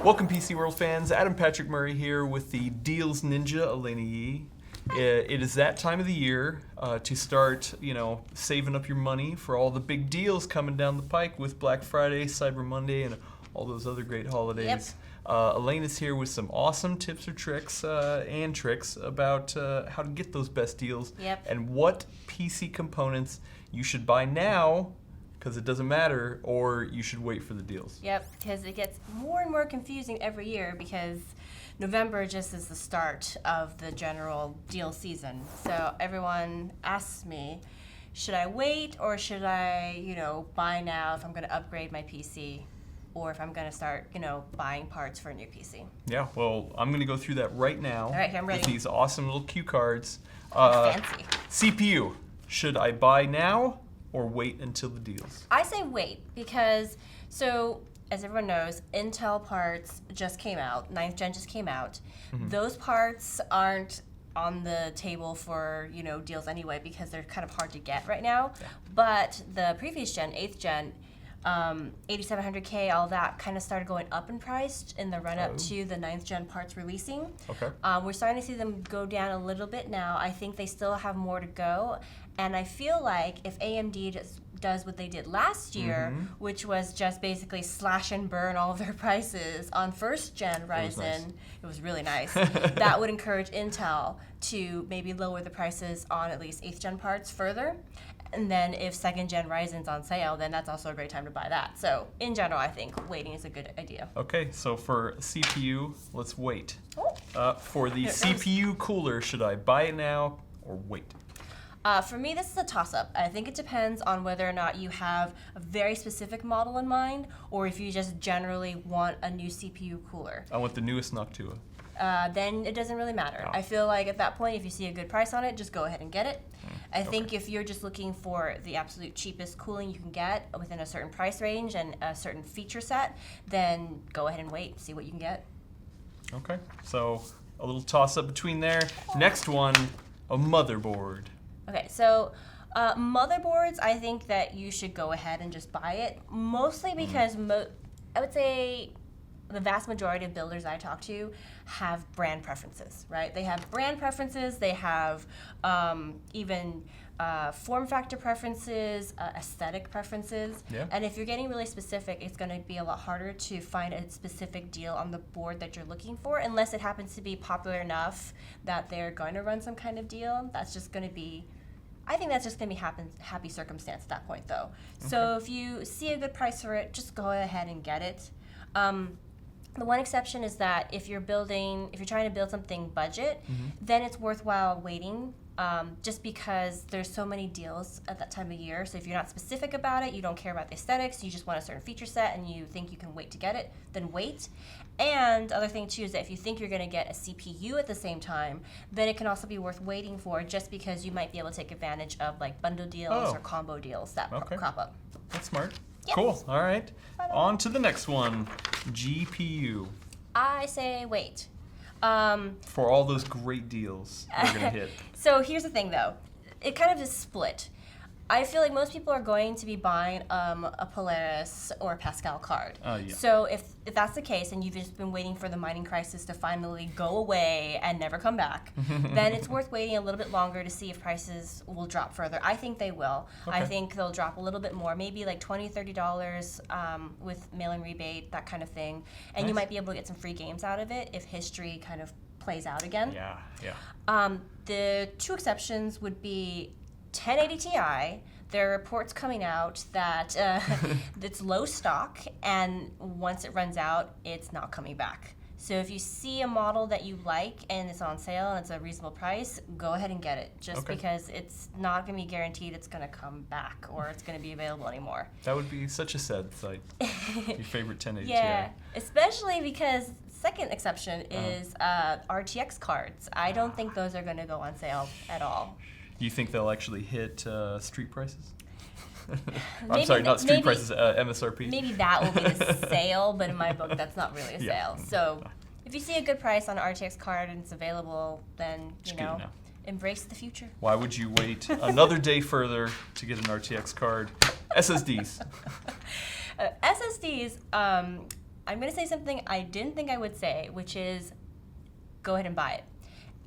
Welcome, PC World fans. Adam Patrick Murray here with the Deals Ninja, Elena Yee. It is that time of the year to start, saving up your money for all the big deals coming down the pike with Black Friday, Cyber Monday, and all those other great holidays. Yep. Elena's here with some awesome tips or tricks about how to get those best deals and what PC components you should buy now, because it doesn't matter, or you should wait for the deals. Yep, because it gets more and more confusing every year because November just is the start of the general deal season. So everyone asks me, should I wait or should I, buy now if I'm going to upgrade my PC or if I'm going to start, buying parts for a new PC? Yeah, well, I'm going to go through that right now. All right, I'm ready. With these awesome little cue cards. Fancy. CPU, should I buy now or wait until the deals? I say wait because, as everyone knows, Intel parts just came out, 9th gen just came out. Mm-hmm. Those parts aren't on the table for, deals anyway because they're kind of hard to get right now. Yeah. But the previous gen, 8th gen, 8700K, all that kind of started going up in price in the run-up to the 9th gen parts releasing. Okay. We're starting to see them go down a little bit now. I think they still have more to go. And I feel like if AMD does what they did last year, which was just basically slash and burn all of their prices on 1st gen Ryzen, it was really nice. That would encourage Intel to maybe lower the prices on at least 8th gen parts further. And then if 2nd gen Ryzen's on sale, then that's also a great time to buy that. So in general, I think waiting is a good idea. Okay, so for CPU, let's wait. For the CPU cooler, should I buy it now or wait? For me, this is a toss-up. I think it depends on whether or not you have a very specific model in mind or if you just generally want a new CPU cooler. I want the newest Noctua. Then it doesn't really matter. I feel like at that point, if you see a good price on it, just go ahead and get it. I think if you're just looking for the absolute cheapest cooling you can get within a certain price range and a certain feature set, then go ahead and wait, see what you can get. Okay, so a little toss-up between there. Next one, a motherboard. Okay, so motherboards, I think that you should go ahead and just buy it, mostly because I would say the vast majority of builders I talk to have brand preferences, right? They have brand preferences, they have even form factor preferences, aesthetic preferences. Yeah. And if you're getting really specific, it's going to be a lot harder to find a specific deal on the board that you're looking for, unless it happens to be popular enough that they're going to run some kind of deal. That's just going to be, I think that's just going to be happy circumstance at that point, though. Okay. So if you see a good price for it, just go ahead and get it. The one exception is that if you're trying to build something budget, then it's worthwhile waiting, just because there's so many deals at that time of year. So if you're not specific about it, you don't care about the aesthetics, you just want a certain feature set and you think you can wait to get it, then wait. And the other thing too is that if you think you're going to get a CPU at the same time, then it can also be worth waiting for, just because you might be able to take advantage of like bundle deals or combo deals that crop up. That's smart. Yes. Cool. All right. On to the next one, GPU. I say wait. For all those great deals we're going to hit. So here's the thing, though. It kind of is split. I feel like most people are going to be buying a Polaris or a Pascal card. Yeah. So if that's the case and you've just been waiting for the mining crisis to finally go away and never come back, then it's worth waiting a little bit longer to see if prices will drop further. I think they will. Okay. I think they'll drop a little bit more, maybe like $20, $30 with mail-in rebate, that kind of thing. And you might be able to get some free games out of it if history kind of plays out again. Yeah. The two exceptions would be 1080 Ti. There are reports coming out that it's low stock, and once it runs out, it's not coming back. So if you see a model that you like and it's on sale and it's a reasonable price, go ahead and get it, just because it's not going to be guaranteed it's going to come back or it's going to be available anymore. That would be such a sad sight. Your favorite 1080 Ti. Especially because second exception is RTX cards. I don't think those are going to go on sale at all. Do you think they'll actually hit street prices? I'm sorry, not street prices, MSRP. Maybe that will be the sale, but in my book, that's not really a sale. So if you see a good price on an RTX card and it's available, then, embrace the future. Why would you wait another day further to get an RTX card? SSDs. SSDs, I'm going to say something I didn't think I would say, which is go ahead and buy it.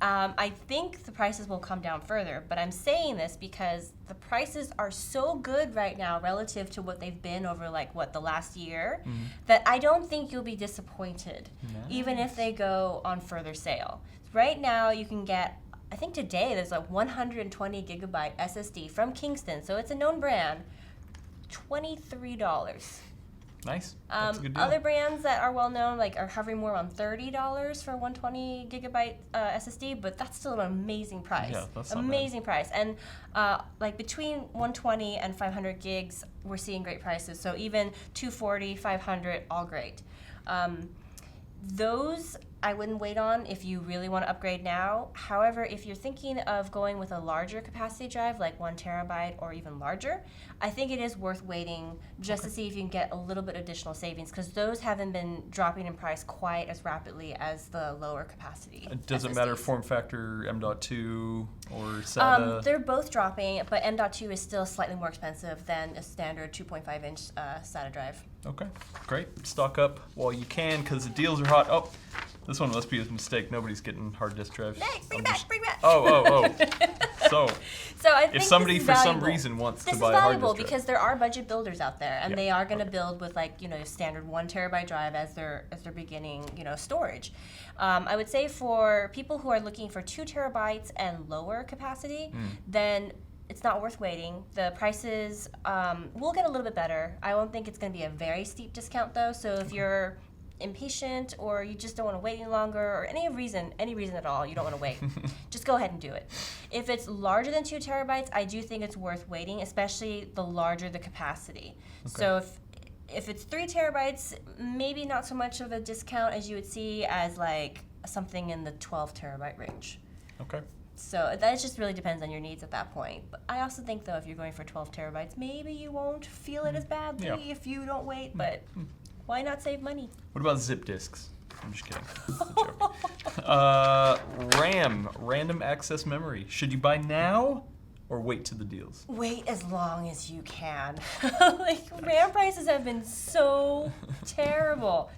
I think the prices will come down further, but I'm saying this because the prices are so good right now relative to what they've been over the last year, that I don't think you'll be disappointed, even if they go on further sale. Right now you can get, I think today there's a 120 gigabyte SSD from Kingston, so it's a known brand, $23. Nice. That's a good deal. Other brands that are well known are hovering more around $30 for 120 gigabyte SSD, but that's still an amazing price. Yeah, that's not amazing price. And between 120 and 500 gigs, we're seeing great prices. So even 240, 500, all great. Those I wouldn't wait on if you really want to upgrade now. However, if you're thinking of going with a larger capacity drive, like 1 terabyte or even larger, I think it is worth waiting just to see if you can get a little bit additional savings, because those haven't been dropping in price quite as rapidly as the lower capacity. It doesn't matter form factor, M.2 or SATA? They're both dropping, but M.2 is still slightly more expensive than a standard 2.5 inch SATA drive. Okay, great. Stock up while you can, because the deals are hot. Oh, this one must be a mistake. Nobody's getting hard disk drives. Nice, bring it back, bring it back. Oh. So I think if somebody this is for some valuable. reason wants This to is buy a hard valuable disk drive. because there are budget builders out there, and Yeah, they are going to build with a standard 1 terabyte drive as their beginning storage. I would say for people who are looking for 2 terabytes and lower capacity, then it's not worth waiting. The prices will get a little bit better. I won't think it's going to be a very steep discount though. So if you're impatient or you just don't want to wait any longer, or any reason at all, you don't want to wait, just go ahead and do it. If it's larger than 2 terabytes, I do think it's worth waiting, especially the larger the capacity. Okay. So if it's 3 terabytes, maybe not so much of a discount as you would see as something in the 12 terabyte range. Okay. So that just really depends on your needs at that point. But I also think though, if you're going for 12 terabytes, maybe you won't feel it as badly if you don't wait, but why not save money? What about zip disks? I'm just kidding. It's a joke. RAM, random access memory. Should you buy now or wait to the deals? Wait as long as you can. RAM prices have been so terrible,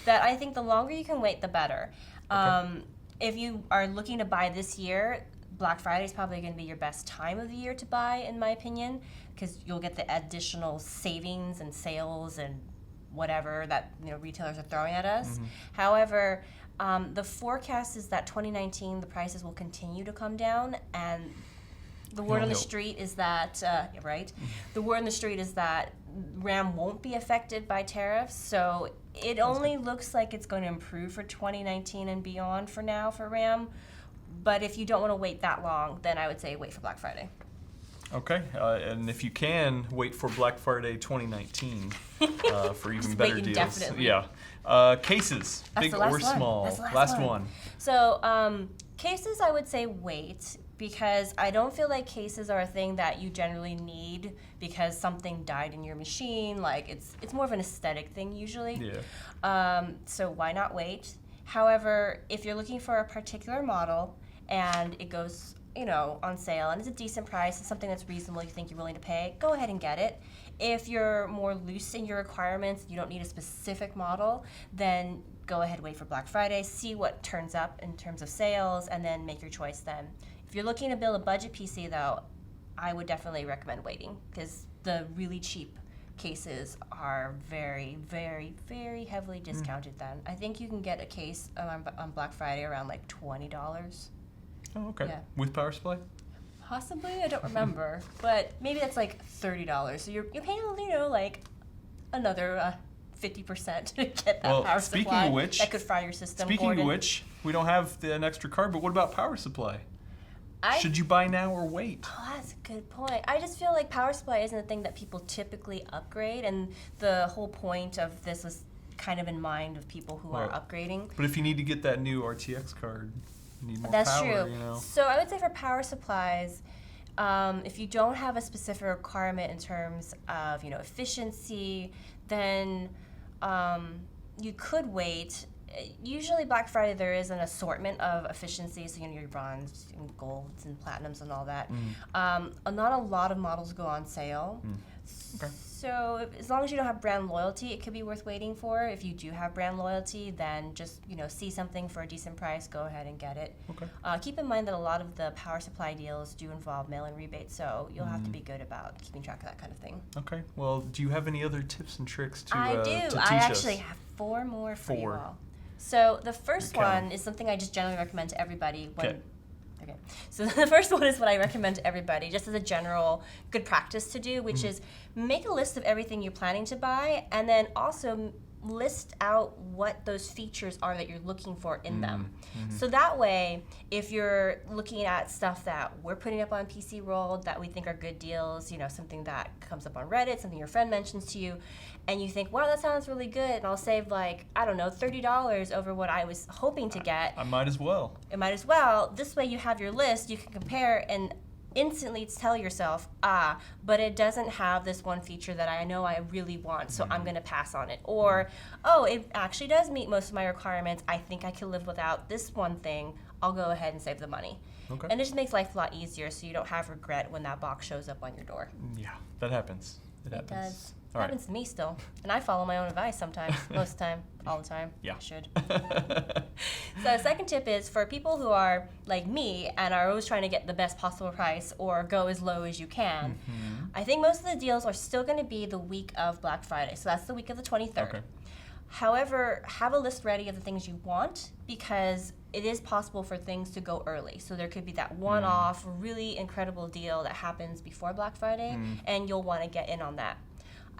that I think the longer you can wait, the better. Okay. If you are looking to buy this year, Black Friday is probably going to be your best time of the year to buy, in my opinion, because you'll get the additional savings and sales and whatever that retailers are throwing at us. However, the forecast is that 2019 the prices will continue to come down, and the word on the street is that the word on the street is that RAM won't be affected by tariffs. So it only looks like it's going to improve for 2019 and beyond for now for RAM. But if you don't want to wait that long, then I would say wait for Black Friday. Okay, and if you can, wait for Black Friday 2019 for even better wait deals. indefinitely. Yeah. Cases, That's big the last or one. small. That's the Last one. So cases, I would say wait, because I don't feel like cases are a thing that you generally need because something died in your machine. It's more of an aesthetic thing usually. Yeah. So why not wait? However, if you're looking for a particular model and it goes on sale and it's a decent price and something that's reasonable, you think you're willing to pay, go ahead and get it. If you're more loose in your requirements, you don't need a specific model, then go ahead, wait for Black Friday, see what turns up in terms of sales, and then make your choice then. If you're looking to build a budget PC though, I would definitely recommend waiting, because the really cheap cases are very, very, very heavily discounted then. I think you can get a case on Black Friday around $20. Oh, okay. Yeah. With power supply? Possibly, I don't remember, but maybe that's $30. So you're paying another 50% to get that Well, power speaking supply. of which- that could fry your system. Speaking Gordon. of which, we don't have an extra card, but what about power supply? I Should you buy now or wait? Oh, that's a good point. I just feel like power supply isn't a thing that people typically upgrade, and the whole point of this was kind of in mind of people who are Right. upgrading. But if you need to get that new RTX card, you need more That's power, true. So I would say for power supplies, if you don't have a specific requirement in terms of efficiency, then you could wait. Usually Black Friday there is an assortment of efficiencies, so your bronze and golds and platinums and all that. Not a lot of models go on sale. Okay. So as long as you don't have brand loyalty, it could be worth waiting for. If you do have brand loyalty, then just see something for a decent price, go ahead and get it. Okay. Keep in mind that a lot of the power supply deals do involve mail-in rebates, so you'll have to be good about keeping track of that kind of thing. Okay. Well, do you have any other tips and tricks to I do. to teach I actually us? have 4 more for you Four. all. So the first You're counting. one is something I just generally recommend to everybody. Okay. Okay. So the first one is what I recommend to everybody, just as a general good practice to do, which is make a list of everything you're planning to buy, and then also list out what those features are that you're looking for in them. So that way, if you're looking at stuff that we're putting up on PC World that we think are good deals, something that comes up on Reddit, something your friend mentions to you, and you think, wow, that sounds really good, and I'll save $30 over what I was hoping to get. I might as well. It might as well. This way you have your list, you can compare and instantly tell yourself, but it doesn't have this one feature that I know I really want, so I'm going to pass on it. Or, oh, it actually does meet most of my requirements. I think I can live without this one thing. I'll go ahead and save the money. Okay. And it just makes life a lot easier so you don't have regret when that box shows up on your door. Yeah, that happens. It happens. Does. All right. Happens to me still. And I follow my own advice sometimes, most of the time, all the time. Yeah. I should. So the second tip is for people who are like me and are always trying to get the best possible price or go as low as you can. I think most of the deals are still going to be the week of Black Friday. So that's the week of the 23rd. Okay. However, have a list ready of the things you want because it is possible for things to go early. So there could be that one-off, really incredible deal that happens before Black Friday, and you'll want to get in on that.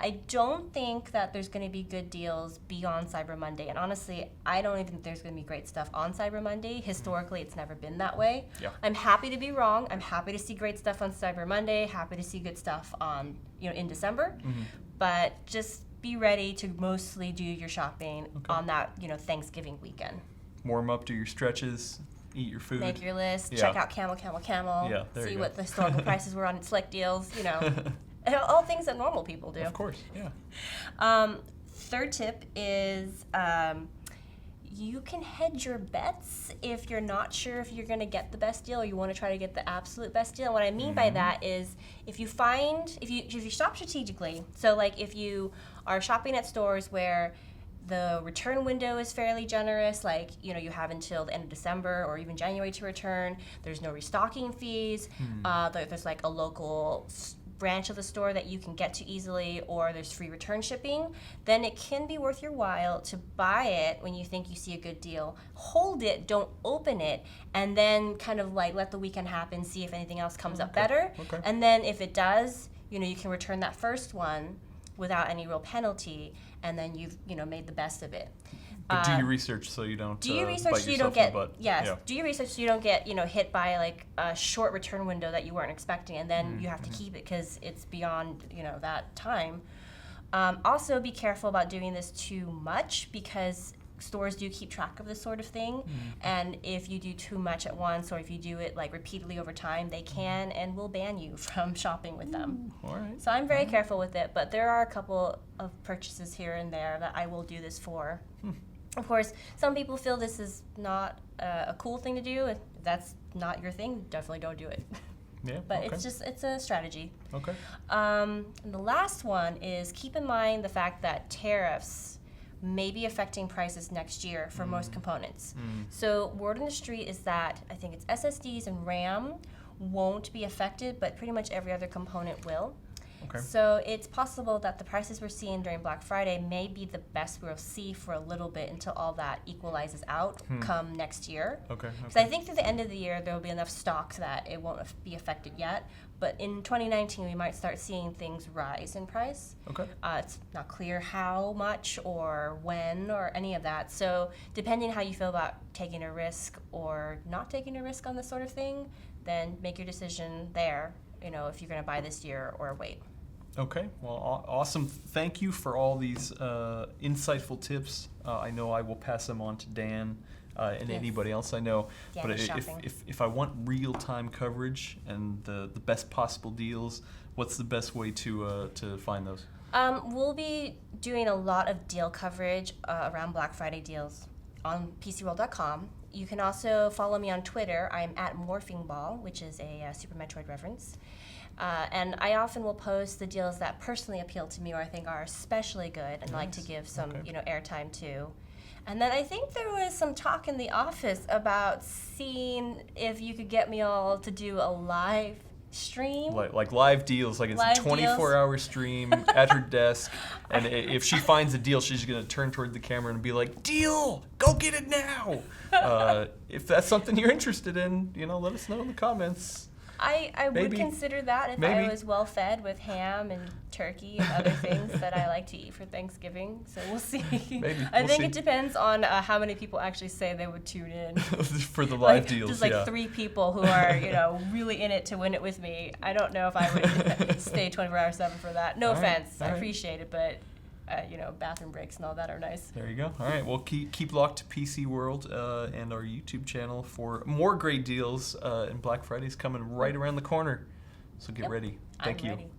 I don't think that there's going to be good deals beyond Cyber Monday. And honestly, I don't even think there's going to be great stuff on Cyber Monday. Historically, it's never been that way. Yeah. I'm happy to be wrong. I'm happy to see great stuff on Cyber Monday, happy to see good stuff on, in December. But just be ready to mostly do your shopping on that, Thanksgiving weekend. Warm up, do your stretches, eat your food. Make your list, Yeah. check out Camel. Yeah, there See you what go. the historical prices were on select deals, all things that normal people do. Of course, yeah. Third tip is you can hedge your bets if you're not sure if you're going to get the best deal or you want to try to get the absolute best deal. And what I mean by that is if you shop strategically, so like if you are shopping at stores where the return window is fairly generous, like you have until the end of December or even January to return. There's no restocking fees. There's like a local branch of the store that you can get to easily, or there's free return shipping, then it can be worth your while to buy it when you think you see a good deal. Hold it, don't open it, and then kind of like let the weekend happen, see if anything else comes up better. Okay. And then if it does, you can return that first one without any real penalty, and then you've made the best of it. But do your research so you don't Do your research bite so you don't yourself in get the butt. yes. Yeah. Do your research so you don't get hit by like a short return window that you weren't expecting, and then you have to keep it because it's beyond that time. Also, be careful about doing this too much because stores do keep track of this sort of thing, and if you do too much at once or if you do it like repeatedly over time, they can and will ban you from shopping with them. All right. So I'm very careful with it, but there are a couple of purchases here and there that I will do this for. Of course, some people feel this is not a cool thing to do. If that's not your thing, definitely don't do it. Yeah. But okay. it's a strategy. Okay. And the last one is keep in mind the fact that tariffs may be affecting prices next year for most components. So word on the street is that I think it's SSDs and RAM won't be affected, but pretty much every other component will. Okay. So it's possible that the prices we're seeing during Black Friday may be the best we'll see for a little bit until all that equalizes out come next year. Okay. So I think through the end of the year there will be enough stock that it won't be affected yet. But in 2019 we might start seeing things rise in price. Okay. It's not clear how much or when or any of that. So depending how you feel about taking a risk or not taking a risk on this sort of thing, then make your decision there. If you're going to buy this year or wait. Okay, well, awesome. Thank you for all these insightful tips. I know I will pass them on to Dan and Yes. anybody else I know. Dan but is if, shopping. if I want real-time coverage and the best possible deals, what's the best way to find those? We'll be doing a lot of deal coverage around Black Friday deals on PCWorld.com. You can also follow me on Twitter. I'm at MorphingBall, which is a Super Metroid reference. And I often will post the deals that personally appeal to me or I think are especially good and like to give some airtime to. And then I think there was some talk in the office about seeing if you could get me all to do a live stream. Like live deals, like it's Live a 24-hour stream at her desk, and if she finds a deal, she's gonna turn toward the camera and be like, "Deal, go get it now!" If that's something you're interested in, let us know in the comments. I would Maybe. consider that if Maybe. I was well fed with ham and turkey and other things that I like to eat for Thanksgiving. So we'll see. Maybe. I We'll think see. it depends on how many people actually say they would tune in. For the live deals, Just like yeah. 3 people who are really in it to win it with me. I don't know if I would stay 24/7 for that. No All right, offense, all I right. appreciate it, but bathroom breaks and all that are nice. There you go. All right. Well, keep locked to PC World and our YouTube channel for more great deals. And Black Friday's coming right around the corner, so get Yep, ready. Thank I'm you. ready.